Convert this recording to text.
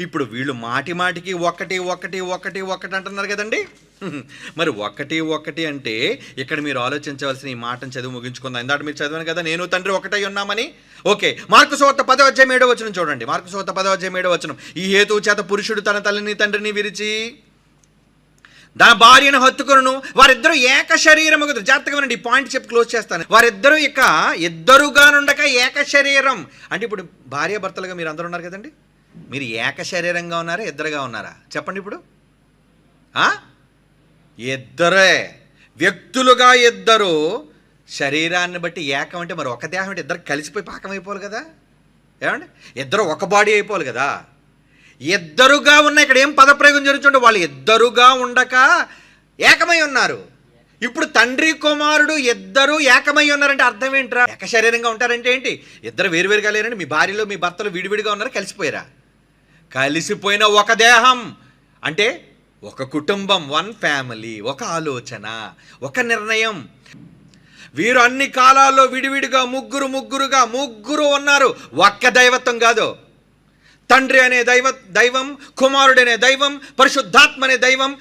ఇప్పుడు వీళ్ళు మాటి మాటికి ఒకటి ఒకటి ఒకటి ఒకటి అంటున్నారు కదండి. మరి ఒకటి ఒకటి అంటే ఇక్కడ మీరు ఆలోచించవలసిన ఈ మాటను చదువు ముగించుకుందాం. ఇందాక మీరు చదివాను కదా, నేను తండ్రి ఒకటై ఉన్నామని. ఓకే, మార్కు సువార్త 10:7 చూడండి. మార్కు సువార్త 10:7 ఈ హేతువు చేత పురుషుడు తన తల్లిని తండ్రిని విరిచి తన భార్యను హత్తుకొనును, వారిద్దరూ ఏక శరీరముగా. జాగ్రత్తగా వినండి, ఈ పాయింట్ చెప్పి క్లోజ్ చేస్తాను. వారిద్దరూ ఇక ఇద్దరుగా నుండక ఏక శరీరం. అంటే ఇప్పుడు భార్య భర్తలుగా మీరు అందరూ ఉన్నారు కదండి. మీరు ఏక శరీరంగా ఉన్నారా, ఇద్దరుగా ఉన్నారా? చెప్పండి ఇప్పుడు. ఇద్దరే వ్యక్తులుగా, ఇద్దరు శరీరాన్ని బట్టి ఏకం అంటే మరి ఒక దేహం అంటే ఇద్దరు కలిసిపోయి పాకం అయిపోవాలి కదా. ఏమండి, ఇద్దరు ఒక బాడీ అయిపోవాలి కదా. ఇద్దరుగా ఉన్న, ఇక్కడ ఏం పదప్రయోగం జరుగుతుంటే వాళ్ళు ఇద్దరుగా ఉండక ఏకమై ఉన్నారు. ఇప్పుడు తండ్రి కుమారుడు ఇద్దరు ఏకమై ఉన్నారంటే అర్థం ఏంట్రా? ఏక శరీరంగా ఉంటారంటే ఏంటి? ఇద్దరు వేరువేరుగా లేరండి. మీ భార్యలో మీ భర్తలు విడివిడిగా ఉన్నారు, కలిసిపోయారా? కలిసిపోయిన ఒక దేహం అంటే ఒక కుటుంబం, వన్ ఫ్యామిలీ, ఒక ఆలోచన, ఒక నిర్ణయం. వీరు అన్ని కాలాల్లో విడివిడిగా ముగ్గురు ఉన్నారు. ఒక్క దైవత్వం కాదు. తండ్రి అనే దైవం, కుమారుడనే దైవం, పరిశుద్ధాత్మ అనే దైవం.